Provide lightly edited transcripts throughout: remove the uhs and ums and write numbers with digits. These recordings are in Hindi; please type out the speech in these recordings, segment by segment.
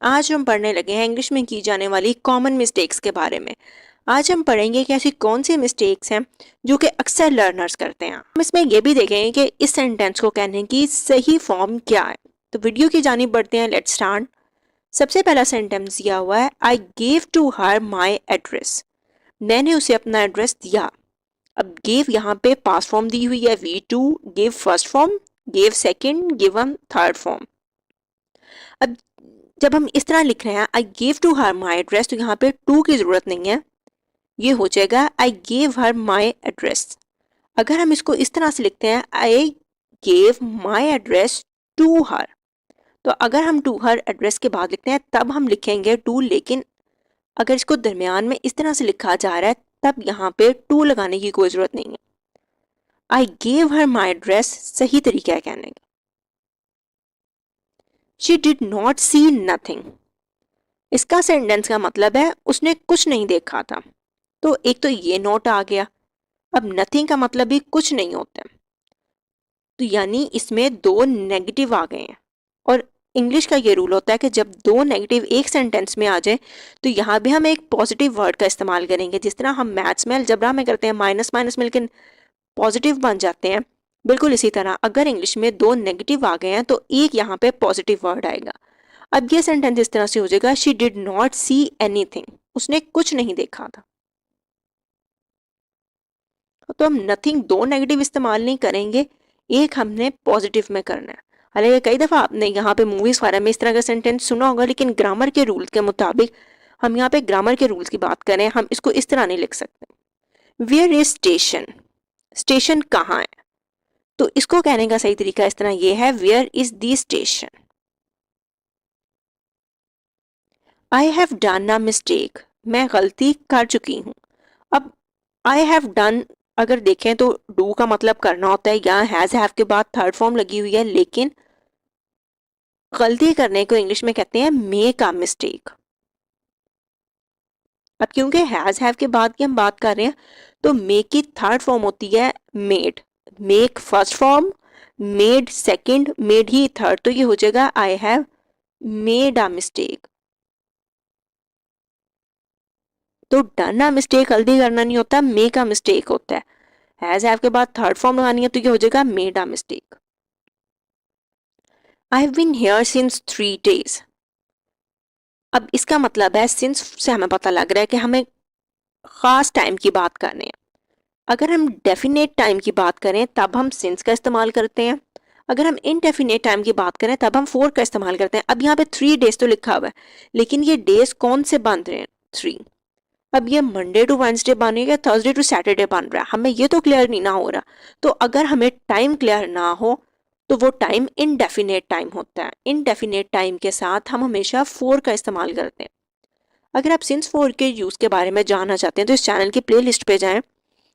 आज हम पढ़ने लगे हैं इंग्लिश में की जाने वाली कॉमन मिस्टेक्स के बारे में। आज हम पढ़ेंगे कि ऐसी कौन सी मिस्टेक्स हैं जो कि अक्सर लर्नर्स करते हैं। हम इसमें यह भी देखेंगे कि इस सेंटेंस को कहने की सही फॉर्म क्या है। तो वीडियो की जानिब बढ़ते हैं। Let's start. सबसे पहला सेंटेंस दिया हुआ है, I gave to her my address. मैंने उसे अपना एड्रेस दिया। अब गेव यहाँ पे पास्ट फॉर्म दी हुई है, V two. Give first form, give second, given third form. अब जब हम इस तरह लिख रहे हैं, I gave to her my address, तो यहाँ पे टू की जरूरत नहीं है, ये हो जाएगा I gave her my address. अगर हम इसको इस तरह से लिखते हैं, I gave my address to her, तो अगर हम टू हर एड्रेस के बाद लिखते हैं तब हम लिखेंगे टू, लेकिन अगर इसको दरमियान में इस तरह से लिखा जा रहा है तब यहाँ पे टू लगाने की कोई जरूरत नहीं है। I gave her my address सही तरीका है कहने का। She did not see nothing, इसका सेंटेंस का मतलब है उसने कुछ नहीं देखा था। तो एक तो ये नोट आ गया। अब नथिंग का मतलब भी कुछ नहीं होता, तो यानी इसमें दो नेगेटिव आ गए हैं। और इंग्लिश का ये रूल होता है कि जब दो नेगेटिव एक सेंटेंस में आ जाए तो यहाँ भी हम एक पॉजिटिव वर्ड का इस्तेमाल करेंगे। जिस तरह हम मैथ्स में अलजेब्रा में करते हैं, माइनस माइनस मिलकर पॉजिटिव बन जाते हैं, बिल्कुल इसी तरह अगर इंग्लिश में दो नेगेटिव आ गए हैं तो एक यहाँ पे पॉजिटिव वर्ड आएगा। अब ये सेंटेंस इस तरह से हो जाएगा, she did not see anything, उसने कुछ नहीं देखा था। तो हम नथिंग दो नेगेटिव इस्तेमाल नहीं करेंगे, एक हमने पॉजिटिव में करना है। हालांकि कई दफा आपने यहाँ पे मूवीज वगैरह में इस तरह का सेंटेंस सुना होगा, लेकिन ग्रामर के रूल के मुताबिक हम यहाँ पे ग्रामर के रूल्स की बात करें, हम इसको इस तरह नहीं लिख सकते। वेयर इज स्टेशन, स्टेशन कहाँ है, तो इसको कहने का सही तरीका इस तरह ये है, where is the station. I have done a mistake, मैं गलती कर चुकी हूँ। अब आई हैव डन अगर देखें तो डू का मतलब करना होता है, यहाँ हैज हैव के बाद थर्ड फॉर्म लगी हुई है, लेकिन गलती करने को इंग्लिश में कहते हैं मेक अ मिस्टेक। अब क्योंकि हैज हैव के बाद की हम बात कर रहे हैं तो मेक की थर्ड फॉर्म होती है made. Make first form, made second, made ही थर्ड, तो ये हो जाएगा I have made a mistake. तो डन अ मिस्टेक गलती करना नहीं होता, मेक अ मिस्टेक होता है। हैज हैव के बाद थर्ड फॉर्म लगानी है तो ये हो जाएगा made a mistake. I have been here since 3 days। अब इसका मतलब है सिंस से हमें पता लग रहा है कि हमें खास टाइम की बात करनी है। अगर हम डेफिनेट टाइम की बात करें तब हम सिंस का इस्तेमाल करते हैं। अगर हम इनडेफिनेट टाइम की बात करें तब हम फोर का इस्तेमाल करते हैं। अब यहाँ पे 3 days तो लिखा हुआ है, लेकिन ये डेज कौन से बन रहे हैं? 3। अब ये मंडे टू वेंसडे बन रही है, थर्सडे टू सैटरडे बन रहा है, हमें ये तो क्लियर नहीं ना हो रहा। तो अगर हमें टाइम क्लियर ना हो तो वो टाइम इनडेफिनेट टाइम होता है। इनडेफिनेट टाइम के साथ हम हमेशा फोर का इस्तेमाल करते हैं। अगर आप सिंस फोर के यूज के बारे में जानना चाहते हैं तो इस चैनल की प्लेलिस्ट पे जाएं,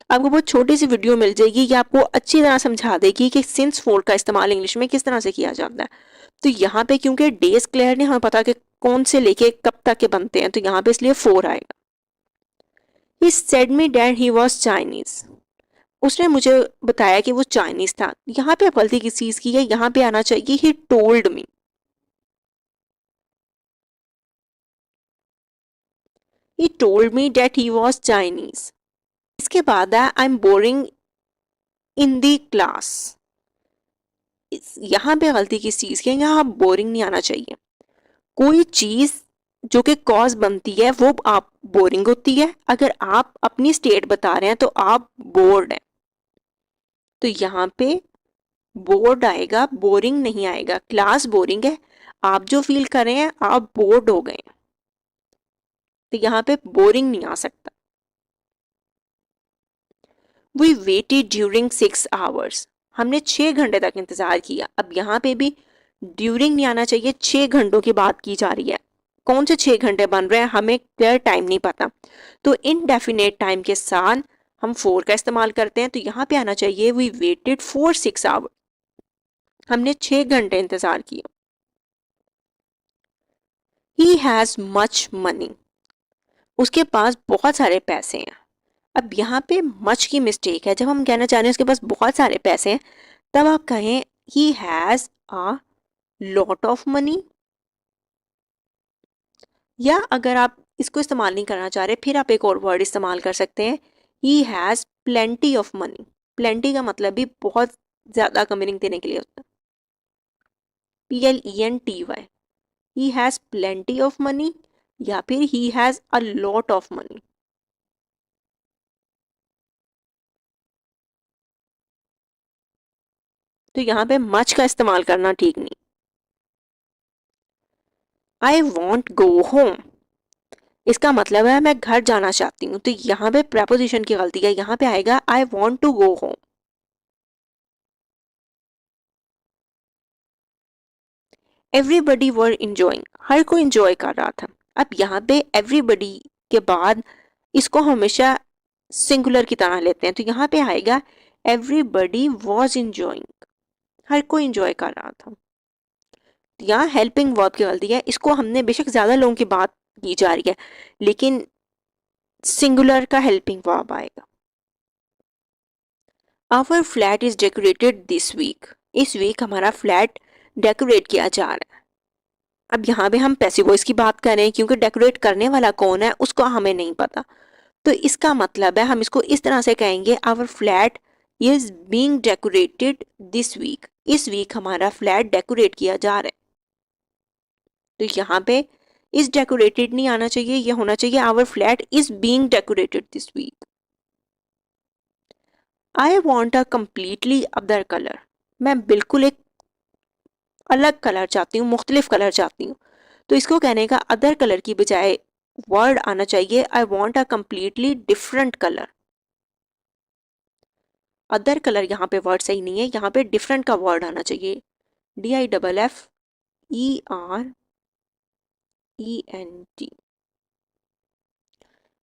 आपको बहुत छोटी सी वीडियो मिल जाएगी, ये आपको अच्छी तरह समझा देगी कि सिंस फोर का इस्तेमाल इंग्लिश में किस तरह से किया जाता है। तो यहाँ पे क्योंकि डेज क्लियर नहीं हमें पता कि कौन से लेके कब तक के बनते हैं, तो यहाँ पे इसलिए फोर आएगा। He said me that he was Chinese। उसने मुझे बताया कि वो चाइनीज था। यहाँ पे गलती किस चीज की है, यहाँ पे आना चाहिए he told me। He told me that he was Chinese। इसके बाद है I'm boring in the class। यहाँ पे गलती किस चीज की है, यहाँ बोरिंग नहीं आना चाहिए। कोई चीज जो कि कॉज बनती है वो आप बोरिंग होती है। अगर आप अपनी स्टेट बता रहे हैं तो आप बोर्ड हैं, तो यहाँ पे बोर्ड आएगा, बोरिंग नहीं आएगा। क्लास बोरिंग है, आप जो फील कर रहे हैं आप बोर्ड हो गए, तो यहाँ पे बोरिंग नहीं आ सकता। We waited during 6 hours। हमने 6 घंटे तक इंतजार किया। अब यहाँ पे भी ड्यूरिंग नहीं आना चाहिए, 6 घंटों की बात की जा रही है। कौन से 6 घंटे बन रहे हैं हमें क्लियर टाइम नहीं पता, तो इनडेफिनेट टाइम के साथ हम फोर का इस्तेमाल करते हैं। तो यहाँ पे आना चाहिए वी वेटेड फॉर 6 hours। हमने 6 घंटे इंतजार किया। ही हैज मच मनी, उसके पास बहुत सारे पैसे हैं। अब यहाँ पे मच की मिस्टेक है, जब हम कहना चाह रहे हैं उसके पास बहुत सारे पैसे हैं तब आप कहें he has a lot of money. या अगर आप इसको इस्तेमाल नहीं करना चाह रहे, फिर आप एक और वर्ड इस्तेमाल कर सकते हैं, he has plenty of money. Plenty का मतलब भी बहुत ज़्यादा का मीनिंग देने के लिए होता है, PLENTY। He has plenty of money या फिर he has a lot of money. तो यहाँ पे मच का इस्तेमाल करना ठीक नहीं। आई वॉन्ट गो होम, इसका मतलब है मैं घर जाना चाहती हूँ। तो यहाँ पे प्रेपोजिशन की गलती है, यहाँ पे आएगा I want to go home. Everybody were enjoying, हर कोई इंजॉय कर रहा था। अब यहाँ पे एवरीबडी के बाद इसको हमेशा सिंगुलर की तरह लेते हैं, तो यहाँ पे आएगा एवरीबडी वॉज इंजॉइंग, हर कोई इंजॉय कर रहा था। यहाँ हेल्पिंग वर्ब की गलती है, इसको हमने बेशक ज्यादा लोगों की बात की जा रही है लेकिन सिंगुलर का हेल्पिंग वर्ब आएगा। Our flat is decorated this week, इस वीक हमारा फ्लैट डेकोरेट किया जा रहा है। अब यहाँ पे हम पैसिव वॉइस की बात कर रहे हैं क्योंकि डेकोरेट करने वाला कौन है उसको हमें नहीं पता। तो इसका मतलब है हम इसको इस तरह से कहेंगे, our flat is being decorated this week, इस वीक हमारा फ्लैट डेकोरेट किया जा रहा है। तो यहाँ पे इज डेकोरेटेड नहीं आना चाहिए, यह होना चाहिए our flat is being decorated this week. I want a completely other colour, मैं बिल्कुल एक अलग कलर चाहती हूँ, मुख्तलिफ कलर चाहती हूँ। तो इसको कहने का अदर कलर की बजाय वर्ड आना चाहिए आई want a completely different colour. Other colour यहाँ पे वर्ड सही नहीं है, यहाँ पे डिफरेंट का वर्ड आना चाहिए, DIFFERENT।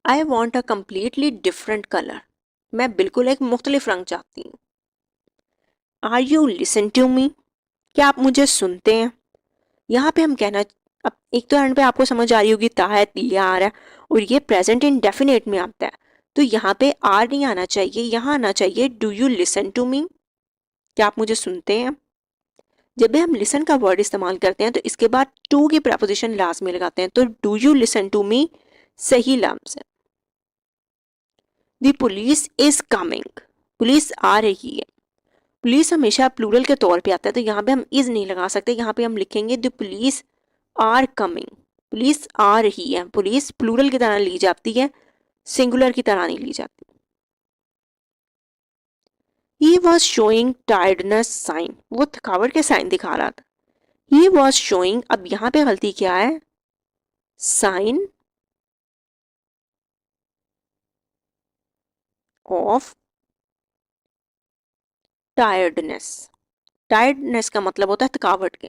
I want a completely different colour, मैं बिल्कुल एक मुख्तलिफ रंग चाहती हूँ। Are you listen to me, क्या आप मुझे सुनते हैं। यहाँ पे हम कहना, अब एक तो एंड पे आपको समझ आ रही होगी ता है तिया आ रहा है और ये प्रेजेंट इंडेफिनिट में आता है, तो यहाँ पे आर नहीं आना चाहिए, यहाँ आना चाहिए do you listen to me, क्या आप मुझे सुनते हैं। जब भी हम लिसन का वर्ड इस्तेमाल करते हैं तो इसके बाद टू की प्रपोजिशन लास्ट में लगाते हैं, तो do you listen to me सही लफ्ज है। The police is coming, police आ रही है। पुलिस हमेशा प्लूरल के तौर पे आता है, तो यहाँ पे हम इज नहीं लगा सकते, यहाँ पे हम लिखेंगे the police are coming, police आ रही है। पुलिस प्लूरल की तरह ली जाती है, सिंगुलर की तरह नहीं ली जाती। He was showing tiredness sign, वो थकावट के साइन दिखा रहा था। ही वॉज शोइंग, अब यहाँ पे गलती क्या है, साइन ऑफ टायर्डनेस। टायर्डनेस का मतलब होता है थकावट के।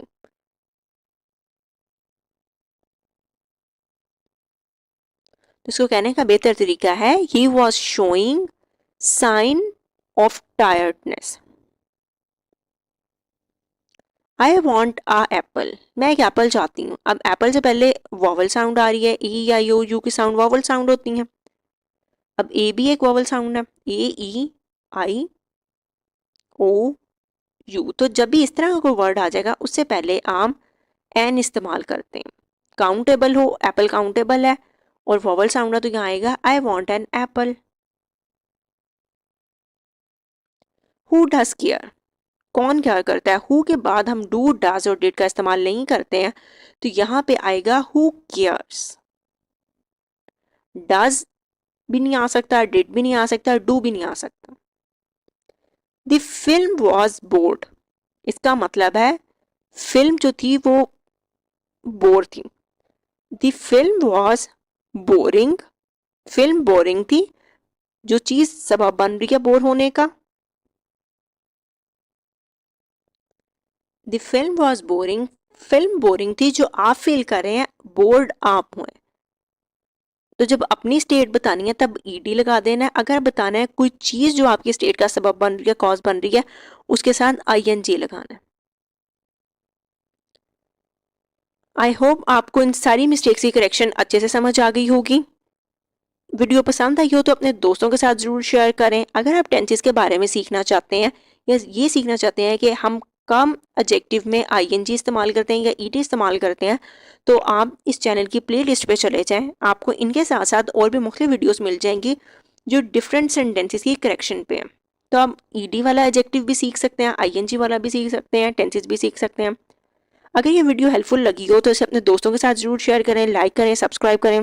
तो इसको कहने का बेहतर तरीका है he was showing sign of tiredness. I want a apple, मैं एक एप्पल चाहती हूँ। अब एप्पल से पहले वॉवल साउंड आ रही है, ई या यू, यू की साउंड वॉवल साउंड होती हैं। अब ए भी एक वॉवल साउंड है, AEIOU। तो जब भी इस तरह का कोई वर्ड आ जाएगा उससे पहले हम एन इस्तेमाल करते हैं। काउंटेबल हो, एप्पल काउंटेबल है और वॉवल साउंड है, तो यहाँ आएगा I want an apple. Who does care, कौन क्या करता है। हु के बाद हम डू, डज और डिड का इस्तेमाल नहीं करते हैं, तो यहाँ पे आएगा हु केयर्स। डज भी नहीं आ सकता, डिड भी नहीं आ सकता, डू भी नहीं आ सकता। द फिल्म वॉज बोर्ड, इसका मतलब है फिल्म जो थी वो बोर थी। The film was boring, film boring थी, जो चीज सबब बन रही है बोर होने का। The film was boring, film boring थी, जो आप फील कर रहे हैं बोर्ड आप हुए। तो जब अपनी स्टेट बतानी है तब ईडी लगा देना है, अगर बताना है कोई चीज जो आपकी स्टेट का सबब बन रही है, कॉज बन रही है, उसके साथ ING लगाना है। आई होप आपको इन सारी मिस्टेक्स की करेक्शन अच्छे से समझ आ गई होगी। वीडियो पसंद आई हो तो अपने दोस्तों के साथ जरूर शेयर करें। अगर आप टेंसेस के बारे में सीखना चाहते हैं या ये सीखना चाहते हैं कि हम कम एडजेक्टिव में आईएनजी इस्तेमाल करते हैं या ईडी इस्तेमाल करते हैं तो आप इस चैनल की प्लेलिस्ट पे चले जाएं। आपको इनके साथ साथ और भी मुख्तलिफ वीडियोस मिल जाएंगी जो डिफरेंट सेंटेंसेस की करेक्शन पे हैं। तो आप ईडी वाला एडजेक्टिव भी सीख सकते हैं, आईएनजी वाला भी सीख सकते हैं, टेंसेस भी सीख सकते हैं। अगर ये वीडियो हेल्पफुल लगी हो तो इसे अपने दोस्तों के साथ ज़रूर शेयर करें, लाइक करें, सब्सक्राइब करें।